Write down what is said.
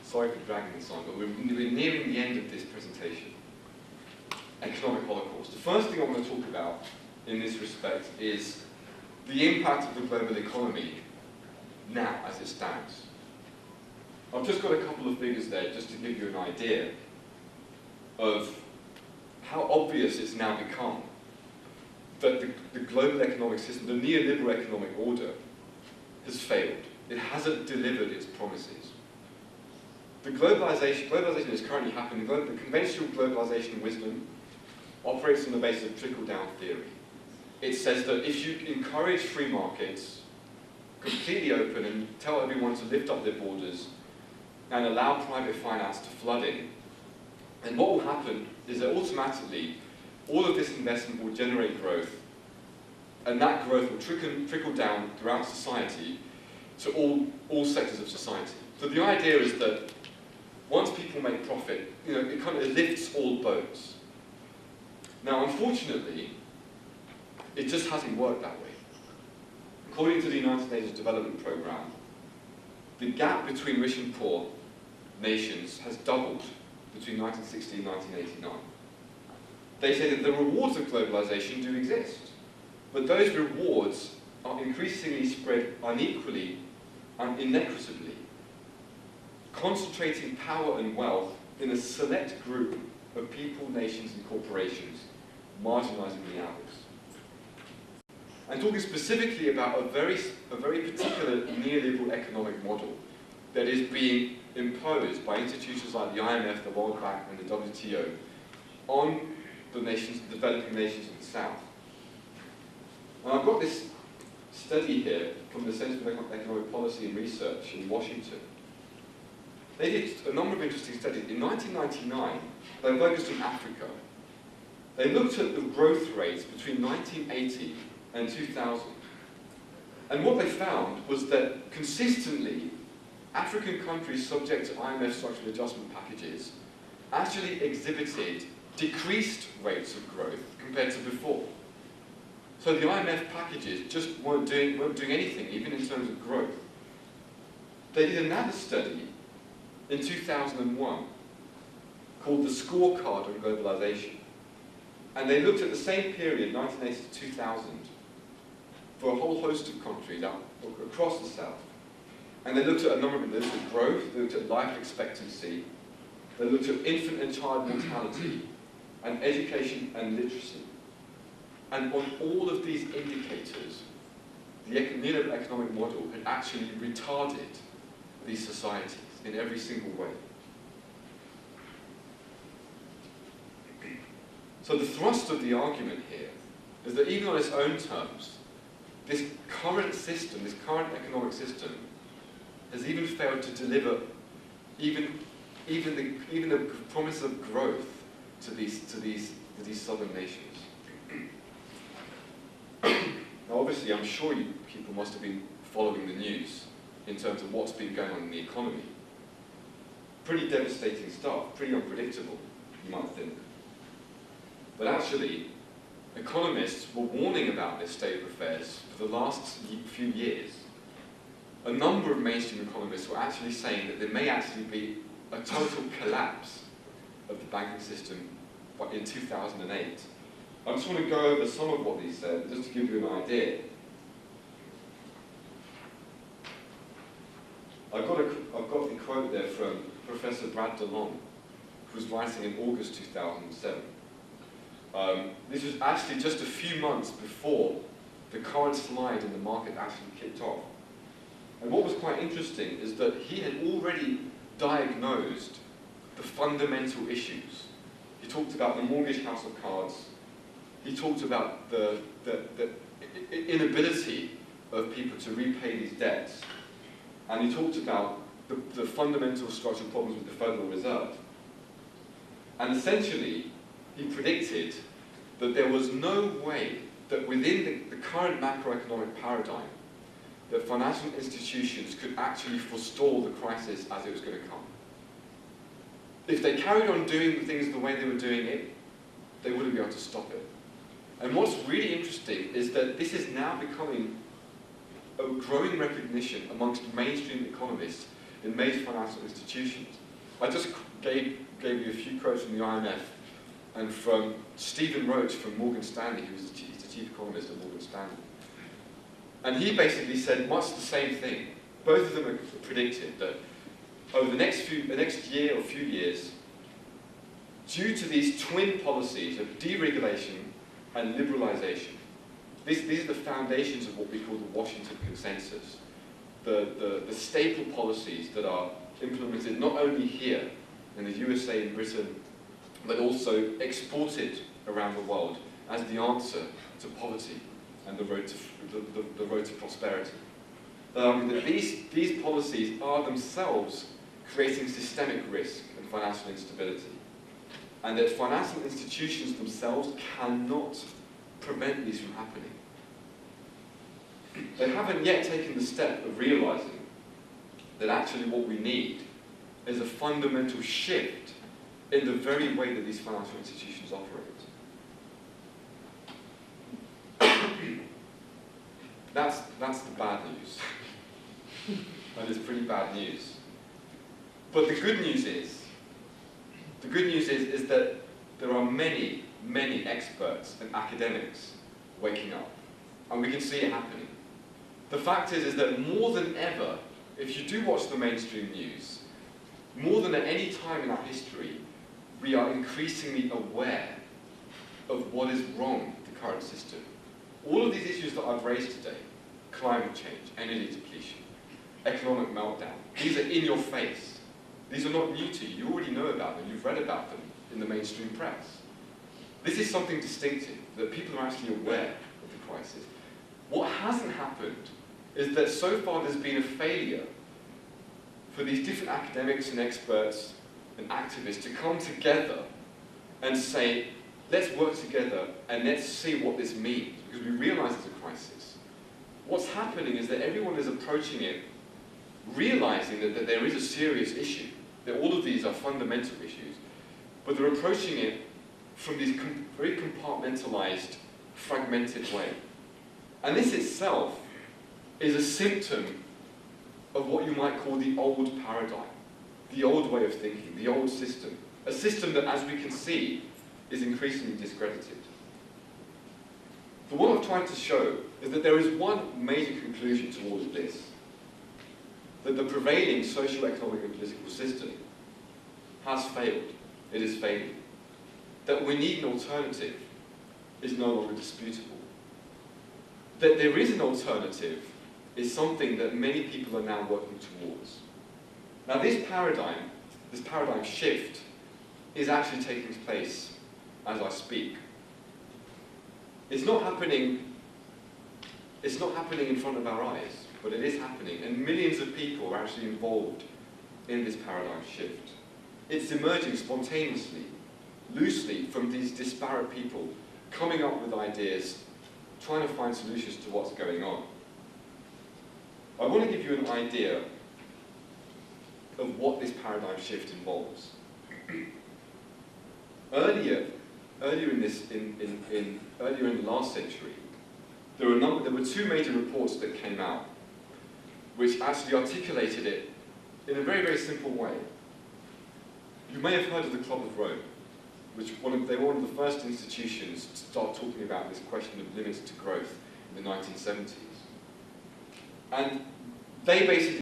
sorry for dragging this on, but we're nearing the end of this presentation. Economic Holocaust. The first thing I want to talk about in this respect is the impact of the global economy now as it stands. I've just got a couple of figures there just to give you an idea of how obvious it's now become that the global economic system, the neoliberal economic order, has failed. It hasn't delivered its promises. The globalization is currently happening. The conventional globalization wisdom operates on the basis of trickle-down theory. It says that if you encourage free markets, completely open, and tell everyone to lift up their borders, and allow private finance to flood in, then what will happen is that automatically all of this investment will generate growth, and that growth will trickle down throughout society to all sectors of society. So the idea is that once people make profit, it kind of lifts all boats. Now, unfortunately, it just hasn't worked that way. According to the United Nations Development Programme, the gap between rich and poor nations has doubled between 1960 and 1989. They say that the rewards of globalization do exist, but those rewards are increasingly spread unequally and inequitably, concentrating power and wealth in a select group of people, nations, and corporations, marginalizing the others. I'm talking specifically about a very particular neoliberal economic model that is being imposed by institutions like the IMF, the World Bank, and the WTO on the developing nations of the South. And I've got this study here from the Center for Economic Policy and Research in Washington. They did a number of interesting studies. In 1999, they focused on Africa. They looked at the growth rates between 1980 and 2000. And what they found was that consistently, African countries subject to IMF structural adjustment packages actually exhibited decreased rates of growth compared to before. So the IMF packages just weren't doing anything, even in terms of growth. They did another study in 2001 called the Scorecard on Globalization. And they looked at the same period, 1980 to 2000, for a whole host of countries across the South. And they looked at a number of them. They looked at growth, they looked at life expectancy, they looked at infant and child mortality, and education and literacy. And on all of these indicators, the neoliberal economic model had actually retarded these societies in every single way. So the thrust of the argument here is that even on its own terms, this current system, this current economic system, has even failed to deliver even the promise of growth to these southern nations. Now, obviously, I'm sure people must have been following the news in terms of what's been going on in the economy. Pretty devastating stuff, pretty unpredictable, you might think. But actually, economists were warning about this state of affairs for the last few years. A number of mainstream economists were actually saying that there may actually be a total collapse of the banking system in 2008. I just want to go over some of what these said, just to give you an idea. I've got the quote there from Professor Brad DeLong, who was writing in August 2007. This was actually just a few months before the current slide in the market actually kicked off. And what was quite interesting is that he had already diagnosed the fundamental issues. He talked about the mortgage house of cards. He talked about the inability of people to repay these debts. And he talked about the fundamental structural problems with the Federal Reserve. And essentially, he predicted that there was no way that within the current macroeconomic paradigm that financial institutions could actually forestall the crisis as it was going to come. If they carried on doing things the way they were doing it, they wouldn't be able to stop it. And what's really interesting is that this is now becoming a growing recognition amongst mainstream economists in major financial institutions. I just gave you a few quotes from the IMF and from Stephen Roach from Morgan Stanley, who's the chief economist at Morgan Stanley. And he basically said much the same thing. Both of them have predicted that over the next year or few years, due to these twin policies of deregulation and liberalization, these are the foundations of what we call the Washington Consensus, the staple policies that are implemented not only here in the USA and Britain, but also exported around the world as the answer to poverty and the road to prosperity. That these policies are themselves creating systemic risk and financial instability, and that financial institutions themselves cannot prevent these from happening. They haven't yet taken the step of realizing that actually what we need is a fundamental shift in the very way that these financial institutions operate. That's the bad news. And it's pretty bad news. But the good news is that there are many, many experts and academics waking up. And we can see it happening. The fact is that more than ever, if you do watch the mainstream news, more than at any time in our history, we are increasingly aware of what is wrong with the current system. All of these issues that I've raised today, climate change, energy depletion, economic meltdown, these are in your face. These are not new to you. You already know about them. You've read about them in the mainstream press. This is something distinctive, that people are actually aware of the crisis. What hasn't happened is that so far there's been a failure for these different academics and experts and activists to come together and say, let's work together and let's see what this means, because we realize it's a crisis. What's happening is that everyone is approaching it realizing that there is a serious issue, that all of these are fundamental issues, but they're approaching it from this very compartmentalized, fragmented way. And this itself is a symptom of what you might call the old paradigm, the old way of thinking, the old system, a system that, as we can see, is increasingly discredited. But what I'm trying to show is that there is one major conclusion to all of this, that the prevailing socio-economic and political system has failed. It is failing. That we need an alternative is no longer disputable. That there is an alternative is something that many people are now working towards. Now this paradigm shift, is actually taking place as I speak. It's not happening in front of our eyes, but it is happening, and millions of people are actually involved in this paradigm shift. It's emerging spontaneously, loosely, from these disparate people coming up with ideas, trying to find solutions to what's going on. I want to give you an idea of what this paradigm shift involves. Earlier in the last century, there were two major reports that came out, which actually articulated it in a very, very simple way. You may have heard of the Club of Rome, they were one of the first institutions to start talking about this question of limits to growth in the 1970s. And they basically